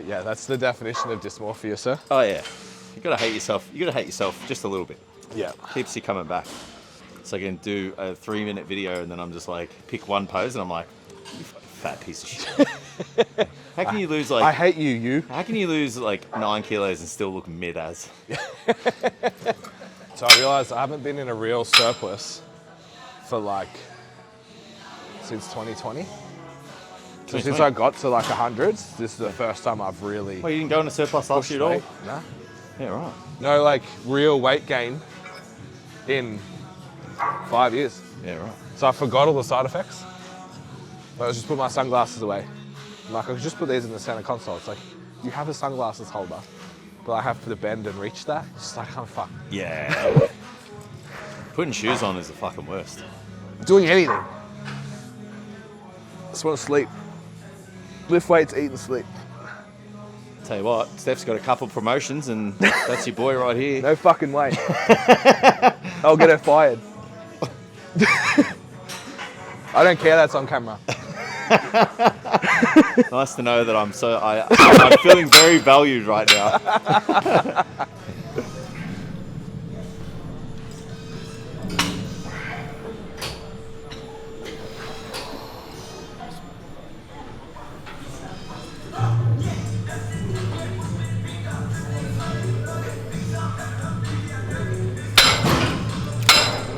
Yeah, that's the definition of dysmorphia, sir. Oh yeah, you gotta hate yourself. You gotta hate yourself just a little bit. Yeah. Keeps you coming back. So I can do a 3-minute video and then I'm just like, pick one pose and I'm like, you fat piece of shit. How can you lose like... I hate you. How can you lose like 9 kilos and still look mid-as? So I realized I haven't been in a real surplus for like, since 2020. So since I got to like 100s, this is the first time I've really... Well, you didn't go into surplus last year at all? Nah. Yeah, right. No, like real weight gain in 5 years. Yeah, right. So I forgot all the side effects. I just put my sunglasses away. I'm like, I could just put these in the center console. It's like, you have a sunglasses holder, but I have to bend and reach that. It's just like, I'm fucked. Yeah. Putting shoes on is the fucking worst. Doing anything. Just want to sleep. Lift weights, eat and sleep. Tell you what, Steph's got a couple of promotions and that's your boy right here. No fucking way. I'll get her fired. I don't care that's on camera. Nice to know that I'm feeling very valued right now.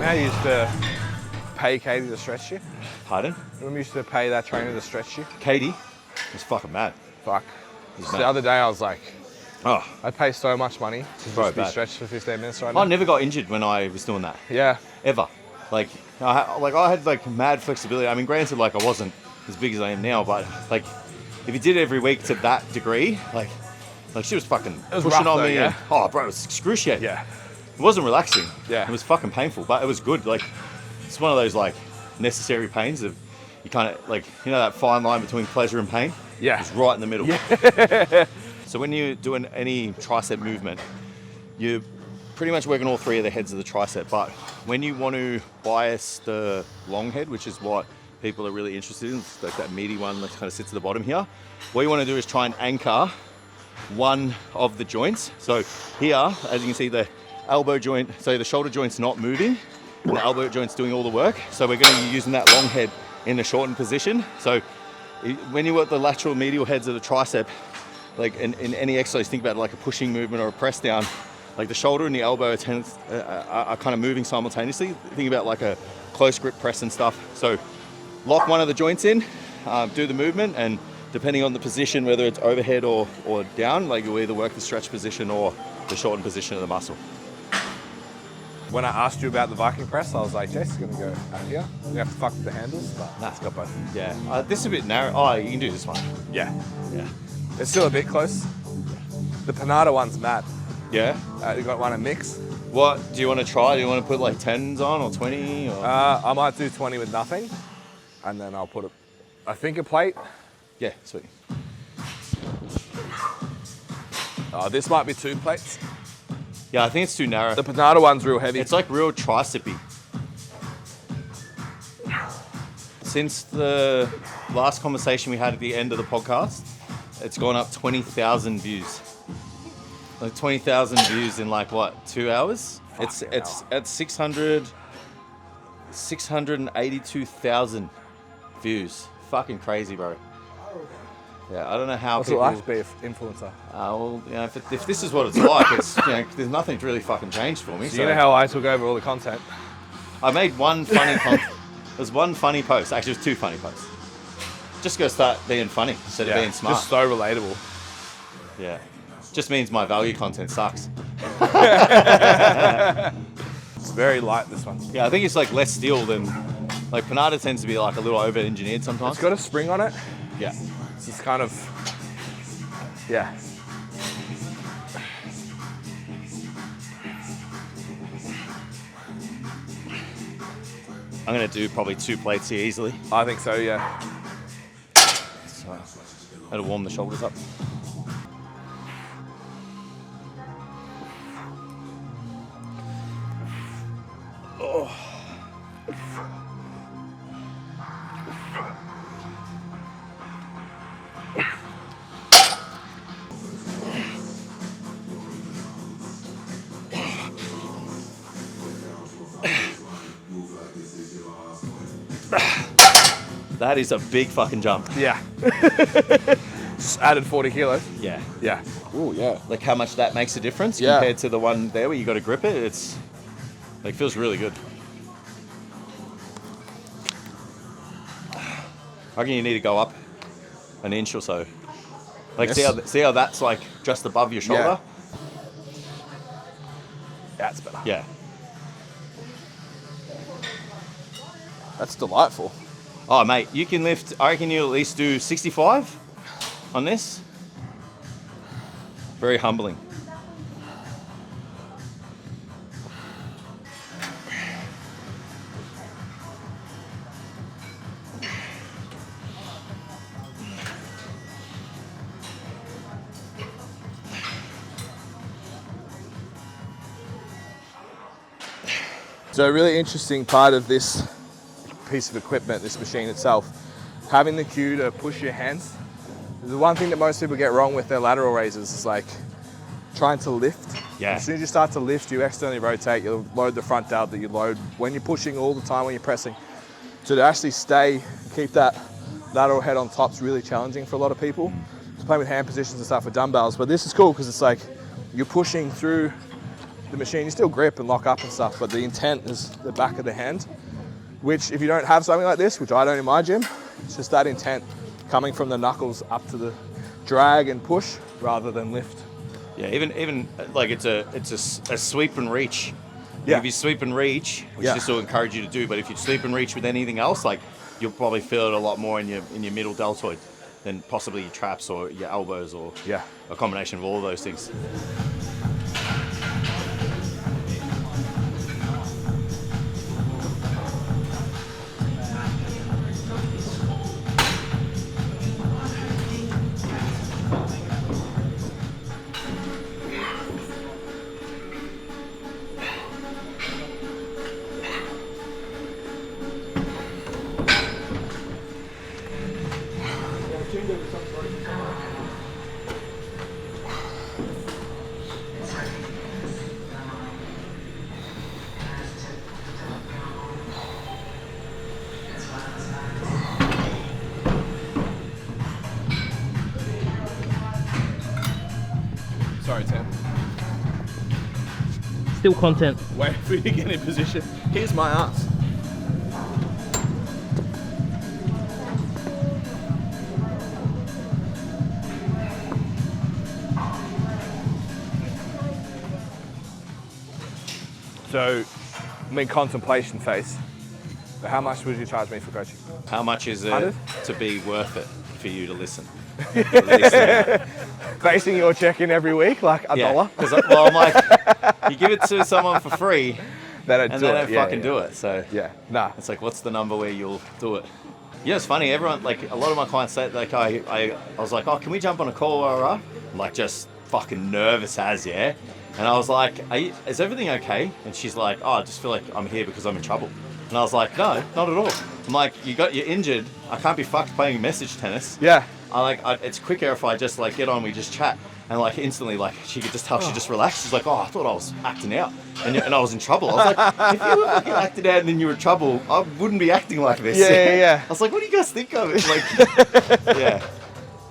I used to pay Katie to stretch you. Pardon? Remember used to pay that trainer to stretch you? Katie was fucking mad. Fuck. The other day I was like, oh, I'd pay so much money to just be stretched for 15 minutes right now. I never got injured when I was doing that. Yeah. Ever. I had like mad flexibility. I mean, granted, like I wasn't as big as I am now, but like if you did it every week to that degree, like she was fucking pushing on me. Yeah? Oh, bro, it was excruciating. Yeah. It wasn't relaxing. Yeah. It was fucking painful, but it was good. Like, it's one of those like necessary pains of you kind of like, you know, that fine line between pleasure and pain? Yeah. It's right in the middle. Yeah. So when you're doing any tricep movement, you're pretty much working all 3 of the heads of the tricep. But when you want to bias the long head, which is what people are really interested in, it's like that meaty one that kind of sits at the bottom here, what you want to do is try and anchor one of the joints. So here, as you can see, the elbow joint, so the shoulder joint's not moving, and the elbow joint's doing all the work. So we're going to be using that long head in the shortened position. So when you work the lateral medial heads of the tricep, like in any exercise, think about it like a pushing movement or a press down, like the shoulder and the elbow are kind of moving simultaneously. Think about like a close grip press and stuff. So lock one of the joints in, do the movement, and depending on the position, whether it's overhead or down, like you'll either work the stretch position or the shortened position of the muscle. When I asked you about the Viking press, I was like, Jason's gonna go out here. You have to fuck with the handles, but nah, it's got both. Yeah, this is a bit narrow. Oh, you can do this one. Yeah. Yeah. It's still a bit close. The Panada one's mad. Yeah? You got one in mix. What do you want to try? Do you want to put like 10s on or 20? Or? I might do 20 with nothing, and then I'll put I think a plate. Yeah, sweet. This might be 2 plates. Yeah, I think it's too narrow. The Panada one's real heavy. It's like real tricep-y. Since the last conversation we had at the end of the podcast, it's gone up 20,000 views. Like 20,000 views in like what, 2 hours? It's at 682,000 views. Fucking crazy, bro. Yeah, I don't know how What's people... it like to be an influencer? Well, you know, if this is what it's like, it's, you know, there's nothing really fucking changed for me. So you know how I took over all the content? I made one funny There's one funny post. Actually, it was 2 funny posts. Just go start being funny instead of being smart. Just so relatable. Yeah. Just means my value content sucks. It's very light, this one. Yeah, I think it's like less steel than... Like, Panada tends to be like a little over-engineered sometimes. It's got a spring on it. Yeah. It's just kind of... Yeah. I'm going to do probably 2 plates here easily. I think so, yeah. So, that'll warm the shoulders up. Oh. That is a big fucking jump. Yeah. Just added 40 kilos. Yeah. Yeah. Ooh, yeah. Like how much that makes a difference Yeah. compared to the one there where you got to grip it. It's like feels really good. I reckon you need to go up an inch or so. Like Yes. see how that's like just above your shoulder? That's better. Yeah. That's delightful. Oh mate, you can lift, I reckon you'll at least do 65 on this. Very humbling. So a really interesting part of this piece of equipment, this machine itself, having the cue to push your hands. The one thing that most people get wrong with their lateral raises is like trying to lift. Yeah. As soon as you start to lift, you externally rotate, you load the front delt that you load when you're pushing all the time when you're pressing. So to actually keep that lateral head on top is really challenging for a lot of people. It's playing with hand positions and stuff with dumbbells, but this is cool because it's like you're pushing through the machine. You still grip and lock up and stuff, but the intent is the back of the hand, which if you don't have something like this, which I don't in my gym, it's just that intent coming from the knuckles up to the drag and push rather than lift. Yeah, even like it's a sweep and reach. Yeah. If you sweep and reach, which Yeah. this will encourage you to do, but if you sweep and reach with anything else, like you'll probably feel it a lot more in your middle deltoid than possibly your traps or your elbows or Yeah. a combination of all of those things. Sorry, Tim. Still content. Wait for you to get in position. Here's my ass. So, I'm in contemplation phase. So how much would you charge me for coaching? How much is it 100? to be worth it for you to listen? Basing your check-in every week, like a dollar? Because well, I'm like, you give it to someone for free, They don't and do they it. don't fucking do it. So Yeah, nah. it's like, what's the number where you'll do it? Yeah, it's funny. Everyone, like a lot of my clients say, like I was like, oh, can we jump on a call? I'm like just fucking nervous as yeah. And I was like, is everything okay? And she's like, oh, I just feel like I'm here because I'm in trouble. And I was like, no, not at all. I'm like, you're injured. I can't be fucked playing message tennis. Yeah. It's quicker if I just like get on, we just chat. And like instantly, like she could just tell she just relaxed. She's like, oh, I thought I was acting out. And I was in trouble. I was like, if you were fucking acting out and then you were in trouble, I wouldn't be acting like this. Yeah. I was like, what do you guys think of it? Like, yeah.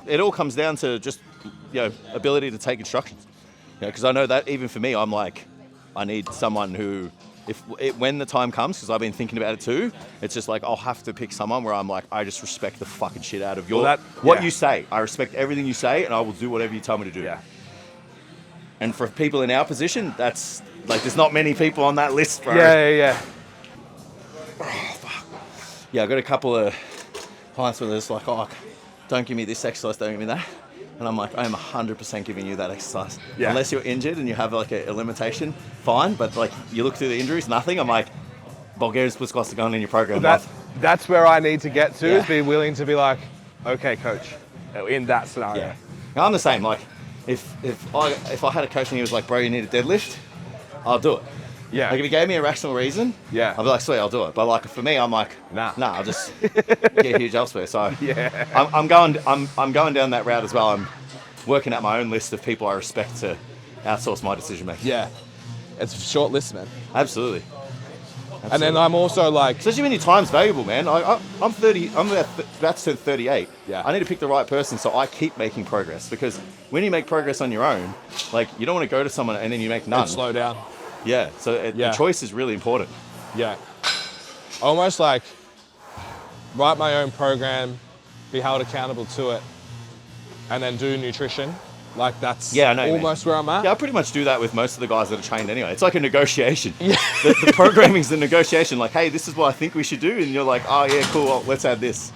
It all comes down to just, ability to take instructions. Because I know that even for me, I'm like, I need someone who, when the time comes, because I've been thinking about it too, it's just like I'll have to pick someone where I'm like, I just respect the fucking shit out of what you say. I respect everything you say, and I will do whatever you tell me to do. Yeah. And for people in our position, that's like, there's not many people on that list, bro. Yeah. Oh, fuck. Yeah, I got a couple of clients where they're just like, oh, don't give me this exercise, don't give me that. And I'm like, I am 100% giving you that exercise. Yeah. Unless you're injured and you have like a limitation, fine. But like you look through the injuries, nothing. I'm like, Bulgarian split squats are going in your program. That's where I need to get to, Yeah. is be willing to be like, okay, coach, in that scenario. Yeah. Now, I'm the same. Like if I had a coach and he was like, bro, you need a deadlift, I'll do it. Yeah. Like if he gave me a rational reason, Yeah. I'll be like, sweet, I'll do it. But like for me, I'm like, Nah. I'll just get huge elsewhere. So Yeah. I'm going down that route as well. I'm working out my own list of people I respect to outsource my decision making. Yeah. It's a short list, man. Absolutely. And then I'm also like, especially when your time's valuable, man. I'm 30. I'm about to turn 38. Yeah. I need to pick the right person, so I keep making progress. Because when you make progress on your own, like you don't want to go to someone and then you make none. and slow down. Yeah. So the choice is really important. Yeah. Almost like write my own program, be held accountable to it, and then do nutrition. Like that's almost where I'm at. Yeah, I pretty much do that with most of the guys that are trained anyway. It's like a negotiation. Yeah. The programming's the negotiation. Like, hey, this is what I think we should do. And you're like, oh yeah, cool, well, let's add this.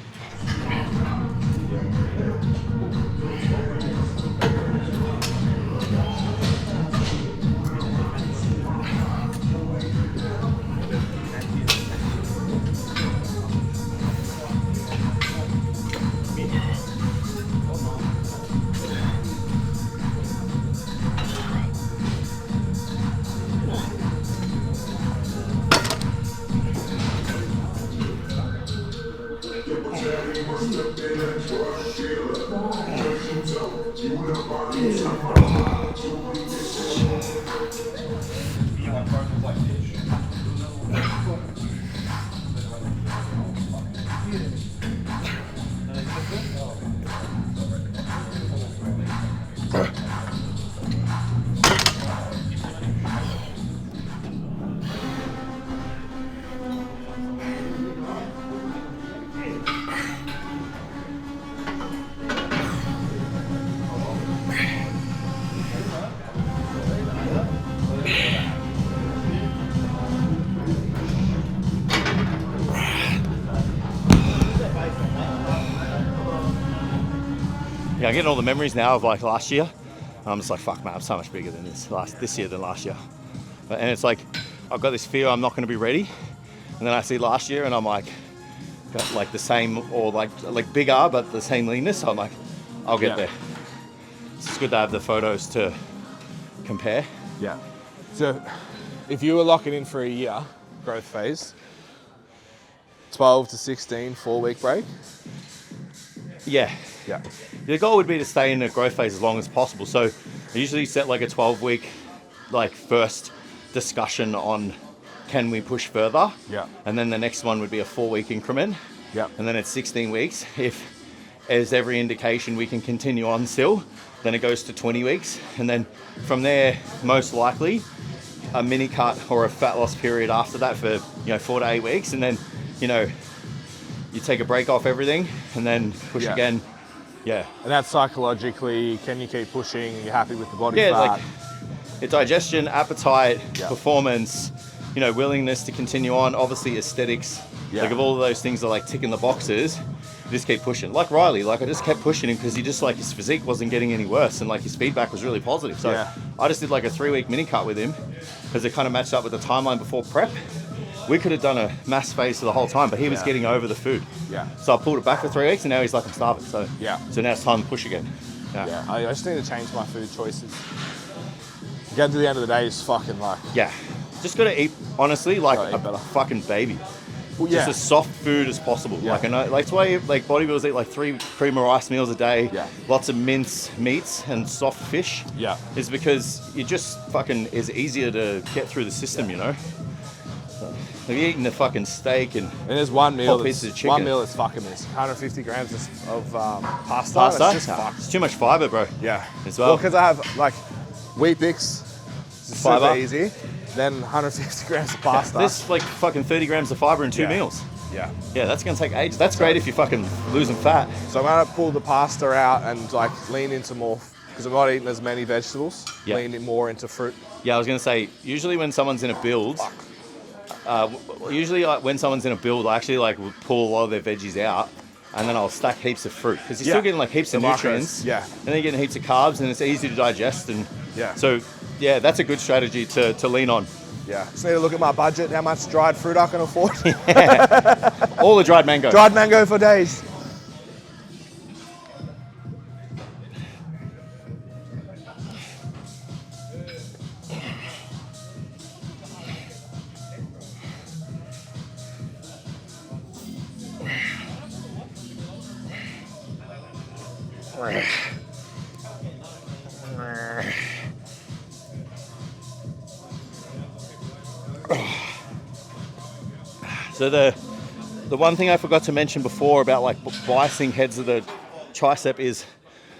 Yeah, I'm getting all the memories now of like last year. I'm just like, fuck man, I'm so much bigger than this year than last year. And it's like, I've got this fear I'm not going to be ready. And then I see last year and I'm like, got like the same or like bigger, but the same leanness. So I'm like, I'll get there. It's good to have the photos to compare. Yeah. So if you were locking in for a year growth phase, 12 to 16, 4-week break. Yeah. Yeah. The goal would be to stay in a growth phase as long as possible. So I usually set like a 12-week, like first discussion on can we push further? Yeah. And then the next one would be a 4-week increment. Yeah. And then at 16 weeks, if as every indication we can continue on still, then it goes to 20 weeks. And then from there, most likely a mini cut or a fat loss period after that for, 4 to 8 weeks. And then, you take a break off everything and then push again. Yeah. And that's psychologically, can you keep pushing? You're happy with the body fat? fat? Like your digestion, appetite, performance, willingness to continue on, obviously aesthetics. Yeah. Like if all of those things are like ticking the boxes, you just keep pushing. Like Riley, like I just kept pushing him because he just like his physique wasn't getting any worse and like his feedback was really positive. So I just did like a 3-week mini cut with him because it kind of matched up with the timeline before prep. We could have done a mass phase for the whole time, but he was getting over the food. Yeah. So I pulled it back for 3 weeks and now he's like, I'm starving. So So now it's time to push again. Yeah. I just need to change my food choices. Get to the end of the day is fucking like... Yeah. Just gotta eat, honestly, like a fucking baby. Well, just as soft food as possible. Like I know, like it's why like bodybuilders eat like 3 cream of rice meals a day. Lots of minced meats and soft fish. Is because you just fucking is easier to get through the system, So, have you eaten a fucking steak and there's one meal piece of chicken? One meal that's fucking this. 150 grams of pasta. Pasta? It's just fucked. It's too much fiber, bro. Yeah. As well. Because I have like wheat bix, fiber easy. Then 150 grams of pasta. There's like fucking 30 grams of fiber in 2 meals. Yeah, that's gonna take ages. That's great if you're fucking losing fat. So I'm gonna pull the pasta out and like lean into more, because I'm not eating as many vegetables. Lean in more into fruit. Yeah, I was gonna say, usually when someone's in a build, when someone's in a build, I actually like would pull a lot of their veggies out, and then I'll stack heaps of fruit because you're still getting like heaps of nutrients. And then you're getting heaps of carbs, and it's easy to digest. And so that's a good strategy to lean on. Just need to look at my budget, how much dried fruit I can afford. All the dried mango. Dried mango for days. So the one thing I forgot to mention before about like biasing heads of the tricep is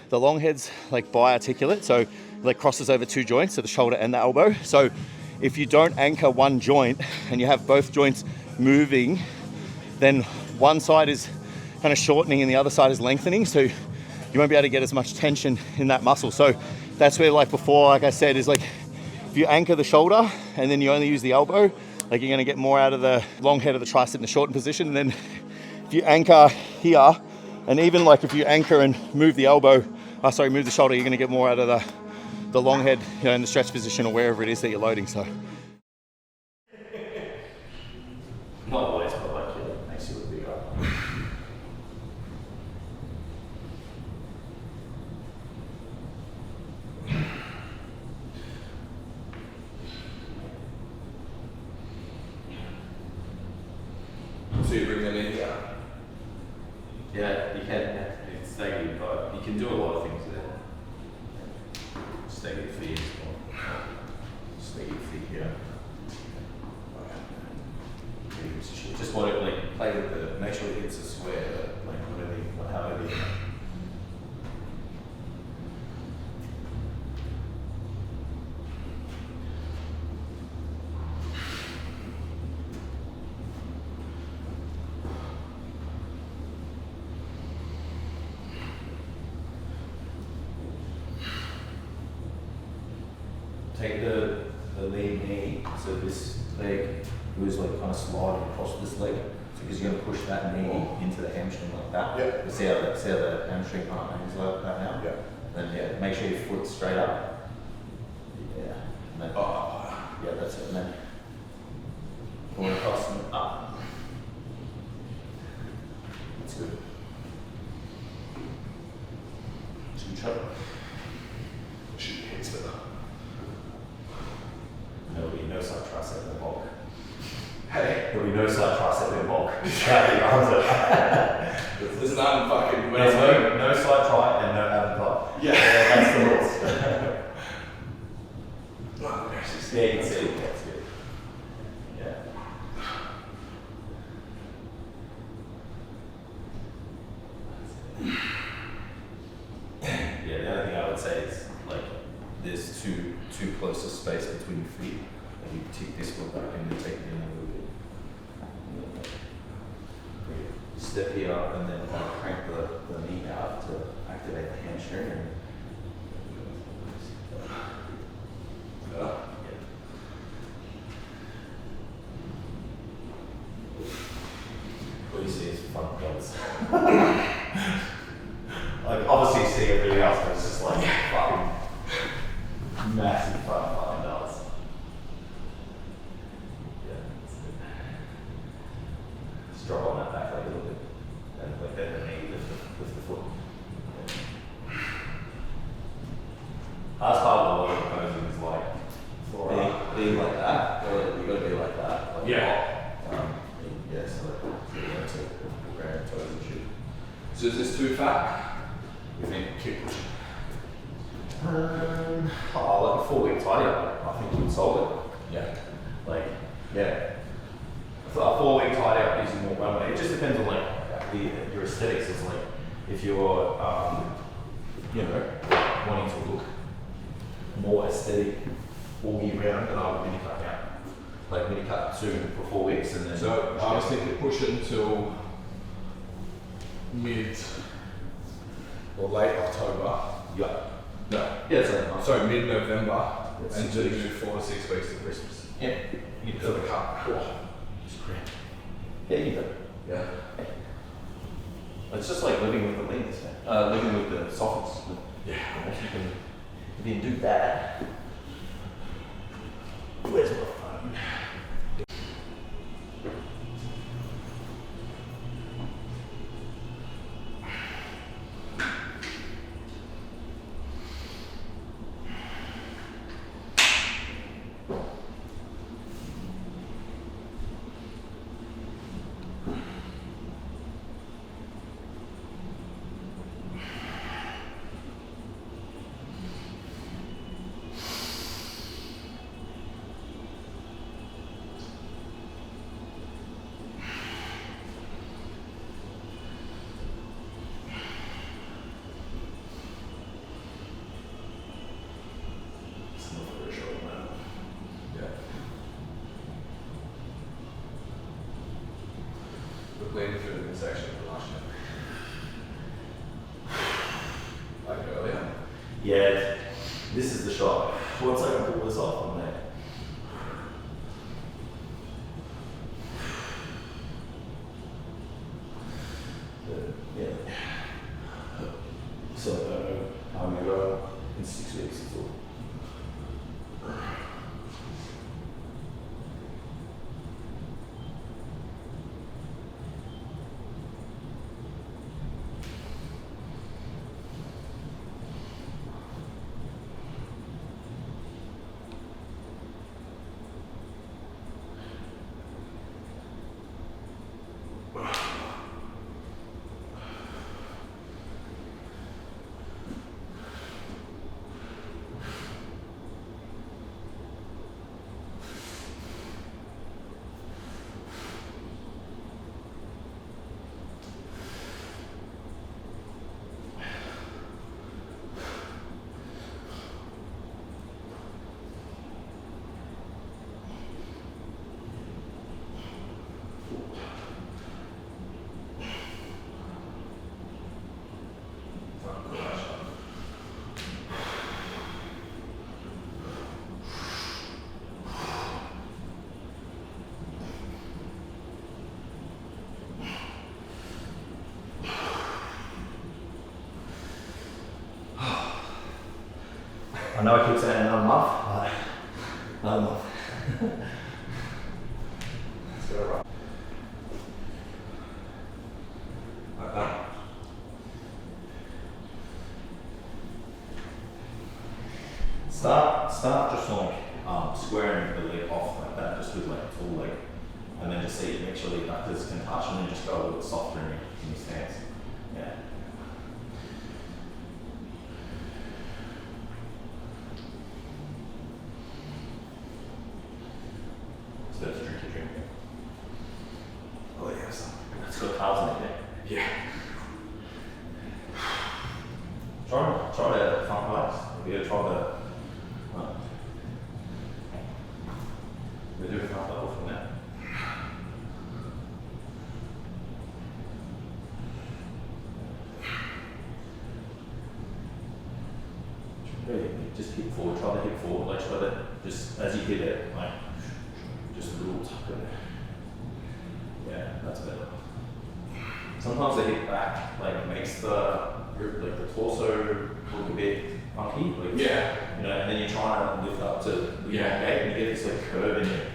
the long head's like biarticulate, so like crosses over two joints, so the shoulder and the elbow. So if you don't anchor one joint and you have both joints moving, then one side is kind of shortening and the other side is lengthening, so you won't be able to get as much tension in that muscle. So that's where, like before, like I said, is like if you anchor the shoulder and then you only use the elbow, like you're going to get more out of the long head of the tricep in the shortened position. And then if you anchor here, and even like if you anchor and move the elbow, move the shoulder, you're going to get more out of the long head, you know, in the stretch position or wherever it is that you're loading. So not always, but like it makes you look bigger. So you bring them in here. Yeah, you can. Yeah. It's negative, but you can do a lot of things with it. Just negative feet as well. Just negative feet here. Just want to like play with the, make sure it hits a square, but like whatever, however you. Take the lead knee, so this leg goes like kind of sliding across this leg. So because you're going to push that knee into the hamstring like that. Yeah. You see how the hamstring part hangs like that now? Yeah. Then yeah, make sure your foot's straight up. Yeah. And then, yeah, that's it. And then going across and up. That's good. Two chop. Should be hits for that. There'll be no side tricep in bulk. Hey. There'll be no side tricep in bulk. There's none fucking. There's no side tri and no ab thigh. Yeah. That's the rules. Yeah, you can see. That's good. Yeah. Yeah, the only thing I would say is like there's too close a space between your feet. Like you take this one back and you take it in a little bit. Step here and then kind of crank the knee out to activate the hamstring. And what you see is front delts. Like obviously you see everything else, but it's just like fucking massive fucking delts. Yeah, that's good. Just drop on that back leg a little bit, and like bend the knee, lift the foot. Yeah. Hardest part of a lot of posing is like being like that. You got to be like that. Like Yeah. Yeah, so you have to grab toes and shit. So is this too fat? You think keep pushing? Like a 4 week tidy up, I think you would solve it. Yeah. Like, yeah. A 4 week tidy up gives you more runway. It just depends on like your aesthetics. It's like if you're, wanting to look more aesthetic all year round, then I would mini cut out. Like mini cut soon for 4 weeks, and then. So I was thinking push it until mid or late October. Yeah. No. Yeah, it's like Sorry, mid-November, That's and 6 do weeks. 4 to 6 weeks to Christmas. Yeah. You can For the cut. It's great. Yeah, you do. Yeah. It's just like living with the leanness, man. Living with the softness. Yeah. If you can do that. Where's my phone? leading through the midsection of the last like earlier. Yeah, this is the shot. Once I can pull this off, I'm there. Yeah. So I don't know how I'm going to go in 6 weeks at all. I know I keep saying another month, but another month. Let's go right. Like that. Start just like squaring the leg off like that, just with like a full leg, and then just see, make sure the adductors can touch, and then just go a little bit softer in your stance. Yeah. So let's drink your drink. Oh yeah, so it's got carbs in it. Yeah. Try the front legs. You try the. We do a front level from there. Really, just hit forward. Try to hit forward. Like try to just as you hit it, like just a little tuck in there. Yeah, that's better. Sometimes the hit back like makes the torso look a bit funky. Like, Yeah. You know, and then you're trying to lift up to the gate, and you get this like curve in your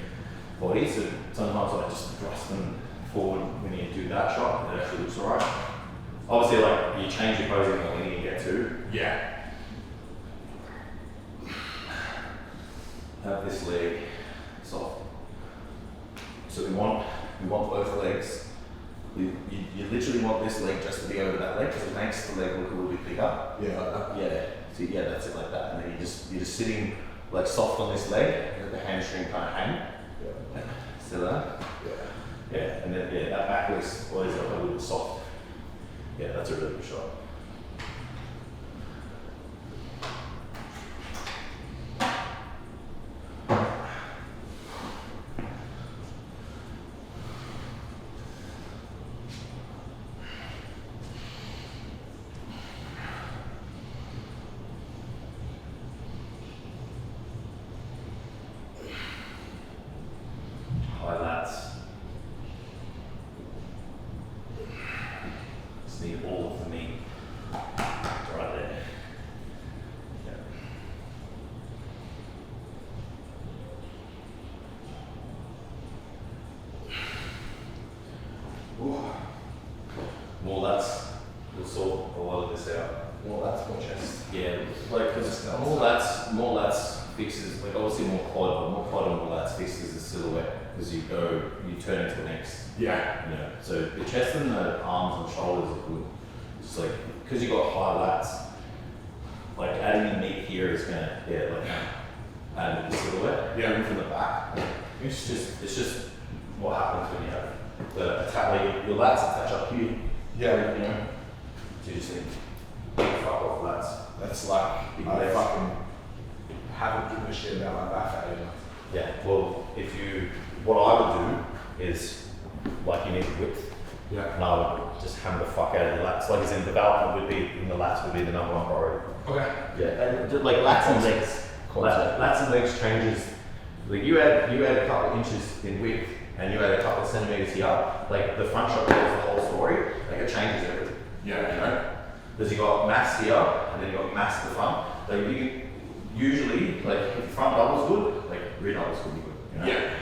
body. So sometimes I just thrust them forward when you do that shot. It actually looks alright. Obviously, like you change your posing the leaner you get to. Yeah. Have this leg soft. So we want both legs. You literally want this leg just to be over that leg because it makes the leg look a little bit bigger. Yeah, like that. Yeah. So yeah, that's it like that. And then you're just sitting like soft on this leg, and let the hamstring kind of hang. Yeah. Still there? Yeah. Yeah. And then yeah, that back leg's always like a little bit soft. Yeah, that's a really good shot. High lats. Just need all of the meat right there. Yeah. Ooh. More lats will sort a lot of this out. More lats, more chest. Yeah, like because more lats fixes like obviously more quad, but more quad and more lats fixes the silhouette because you turn into an X. Yeah. You know, so the chest and the arms and shoulders are good. It's like because you got high lats, like adding the meat here is gonna add the silhouette. Yeah. Even from the back. It's just what happens when you have the like your lats attach up here. Yeah. You know, so you just think fuck off lats. That's like, Big I legs. fucking haven't given a shit about my back for ages. Yeah, well, what I would do is, like you need width, Yeah. And I would just hammer the fuck out of the lats. Like as in development would be, in the lats would be the number one priority. Okay. Yeah, and like lats and legs. Lats and legs changes. Like you add a couple inches in width and you add a couple of centimeters here, like the front shot tells the whole story. Like it changes everything. Yeah. You know? Because you got mass here and then you got mass at the front. Like you can usually, like if the front double's good, like rear double's gonna be good. You know? Yeah.